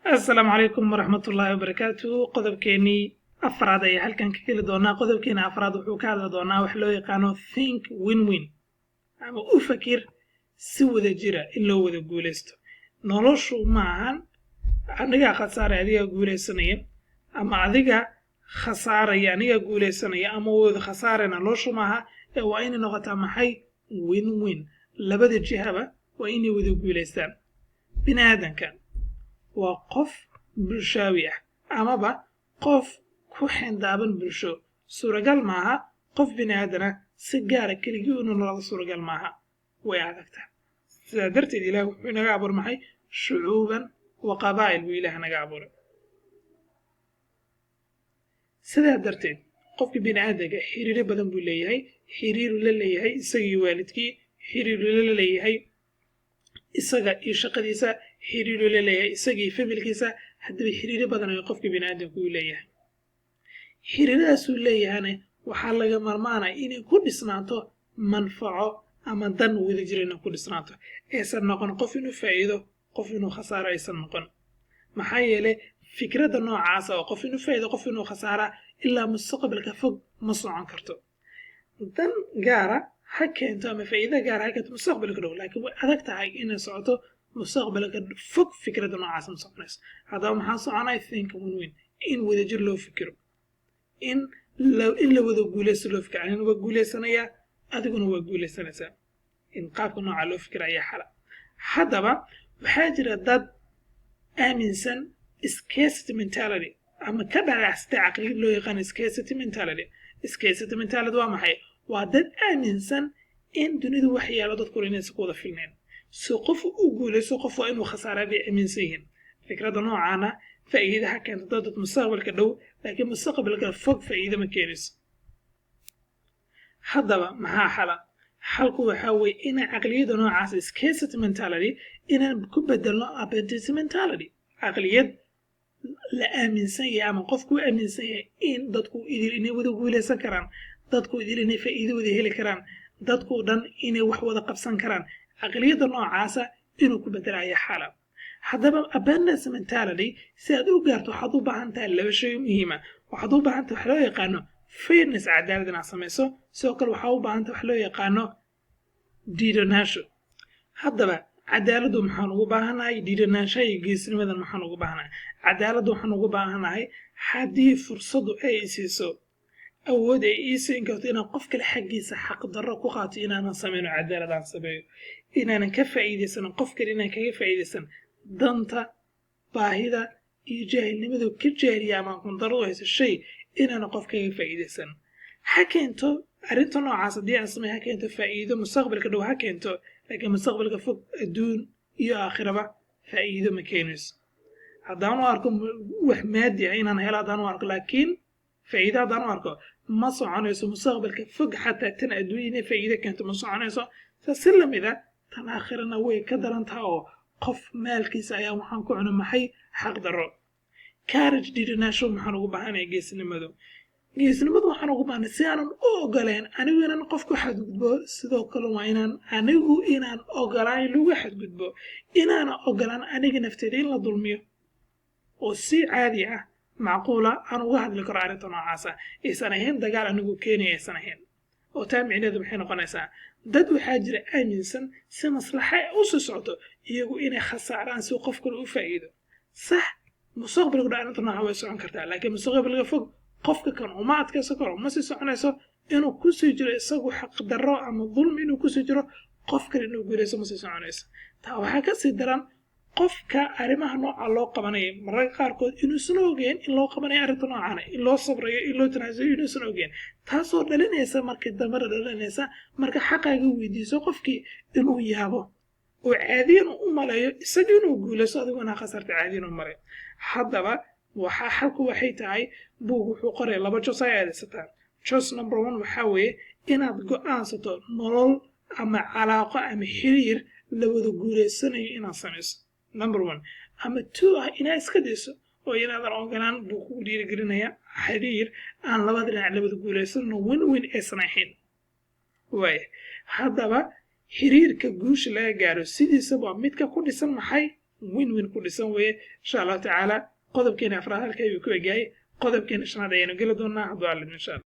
السلام عليكم ورحمة الله وبركاته. qodobkeenii afraad ayaa halkan ka geli doonaa. qodobkeena afraad wuxuu ka hadli doonaa wax loo yaqaano think win-win ama u fakir si wada jira in loo wada guulaysto. noloshu maahan aniga khasaaraya adiga guulaysanaya ama adiga khasaaraya aniga guulaysanaya ama wada khasaarana noloshu maaha waa inay noqotaa maxay win-win. labada jihaba waa inay wada guulaystaan. bini aadanka waa qof bulshaawi ah amaba qof ku xindaaban bulsho. suuragal maaha qof bini aadana si gaara keligii inuu noloda suuragal maaha, way adagtaa. sidaa darteed ilaah wuxuu inaga abuuray maxay shucuuban wa qabaa'il buu ilaah naga abuuray. sidaa darteed qofka bini aadanka xiriiro badan buu leeyahay. xiriiru la leeyahay isagii waalidkii, xiriiru la leeyahay isaga iyo shaqadiisa, xiriiru la leeyahay isagii familkiisa. haddaba xiriiro badan ayuu qofka bini aadanku u leeyahay. xiriiradaasuu leeyahana waxaa laga marmaanaya inay ku dhisnaato manfaco ama dan wada jira inay ku dhisnaato, aysan noqon qof inuu faa'iido qof inuu khasaaro aysan noqon. maxaa yeelay fikradda noocaasa oo qof inuu faa'iido qof inuu khasaara ilaa mustaqbalka fog ma socon karto. dan gaara ha keento ama faa'iido gaara ha keento mustaqbalka dhow, laakiin way adag tahay inay socoto mustaqbalka fog. fikradda noocaasa ma soconayso. haddaba maxaa soconaya think win-win, in wadajir loo fikiro, in la wada guulaysto loo fikiro. anina waa guulaysanayaa adiguna waa guulaysanaysaa. in qaabka nooca loo fikira ayaa xala. haddaba waxaa jira dad aaminsan scarcity mentality ama ka dhagaxsatay caqliyad loo yaqaan scarcity mentality. scarcity mentality waa maxay? waa dad aaminsan in dunidu wax yaalo dadku inaysan ku wada filnayn. si qof u guulaysto qof waa inuu khasaaraa bay aaminsan yihiin. fikradda noocaana faa'iido ha keento dad mustaqbalka dhow, laakiin mustaqbalka fog faa'iido ma keenayso. haddaba maxaa xala? xalku waxaa weeye inaan caqliyadda noocaas scarcity mentality inaan ku bedelno abundance mentality. caqliyad la aaminsan yahay ama qofku u aaminsan yahay in dadku idil inay wada guulaysan karaan, dadku idil inay faa'iido wada heli karaan, dadku dhan inay wax wada qabsan karaan. caqliyadda noocaasa inuu ku bedelaya xala. haddaba abundance mentality si aad u gaarto waxaad u baahan tahay laba shay muhiima. waxaad u baahan tahay wax loo yaqaano fairness, cadaalad inaad samayso. sidoo kale waxaa u baahan tahay wax loo yaqaano diidanaasho. haddaba cadaaladdu maxaan ugu baahanahay? diidanaashaha iyo geesnimadan maxaan ugu baahanahay? cadaaladdu waxaan ugu baahanahay haddii fursadu ay isiiso awood ay ii siin karto inaan qof kale xaggiisa xaqdarro ku qaato inaanan samayno cadaalad aan sameeyo, inaanan ka faa'iidaysan qof kale, inaan kaga faa'iidaysan danta, baahida iyo jaahilnimadu ka jaahiliya ama aqoondarradu hayso shay inaanan qof kaga faa'iidaysan. ha keento arrinta noocaas haddii aan sameeyo ha keento faa'iido mustaqbalka dhow ha keento, laakiin mustaqbalka fog adduun iyo aakhiraba faa'iido ma keenayso. haddaan u arko wax maadi ah inaan helo, haddaan u arko laakiin faa'iido haddaan u arko ma soconayso. mustaqbalka fog xataa tan adduunya inay faa'iido keento ma soconayso. si lamid a tan aakhirana way ka daran taha oo qof maalkiisa ayaa waxaan ku cuna maxay xaq darro. courage diidanaasho maxaan ugu baahanaya geesnimadu. geesnimadu waxaan ugu baahnay si aanan u ogoleen anigu inaan qofku xadgudbo. sidoo kale waa inaan anigu inaan ogolaan lagu xadgudbo, inaana ogolaan aniga nafteeda in la dulmiyo oo si caadi ah macquula aan uga hadli karo arrinta noocaasa. aysan ahayn dagaal anigu keenaya, aysan ahayn. oo taa micneedu maxay noqonaysaa? dad waxaa jira aaminsan si maslaxa u soo socdo iyagu inay khasaaraan si qof kale u faa'iido. sax, mustaqbalka dhan arrinta nooca way socon kartaa, laakiin mustaqbalka fog qofka kan uma adkaysan karo, ma sii soconayso inuu ku sii jiro isagu xaqdarro ama dulmi inuu ku sii jiro, qof kale inuu guulayso ma sii soconayso. taa waxaa ka sii daran qofka arrimaha nooca loo qabanaya mararka qaarkood inuusan ogeyn in loo qabanayo arrinta noocana, in loo sabrayo, in loo tanaasulo inuusan ogeyn. taasoo dhalinaysa markii dambana dhalinaysa marka xaqaaga weydiiso qofkii inuu yaabo oo caadiyan u maleeyo isaga inuu guulayso adigu inaa khasarta caadiyan u malay. haddaba waxaa xalku waxay tahay buug wuxuu qoraya 2 jos ay aadaysataan. jos number 1 waxaa weeye inaad go'aansato nolol ama calaaqo ama xiriir la wada guulaysanayo inaad samayso number 1. ama 2 ah inaad iska dayso oo inaadan ogolaan buu kugu dhiirigelinaya xiriir aan labada dhinac la wada guulaysano win-win aysan ahayn. haddaba xiriirka guusha laga gaaro sidiisaba midka ku dhisan maxay win ku dhisan weeye insha allahu tacaala qodobkeena afraad halkay ku egaayay qodobkeena shanaad ayaynu geli doonaa hadduu aalid insha allah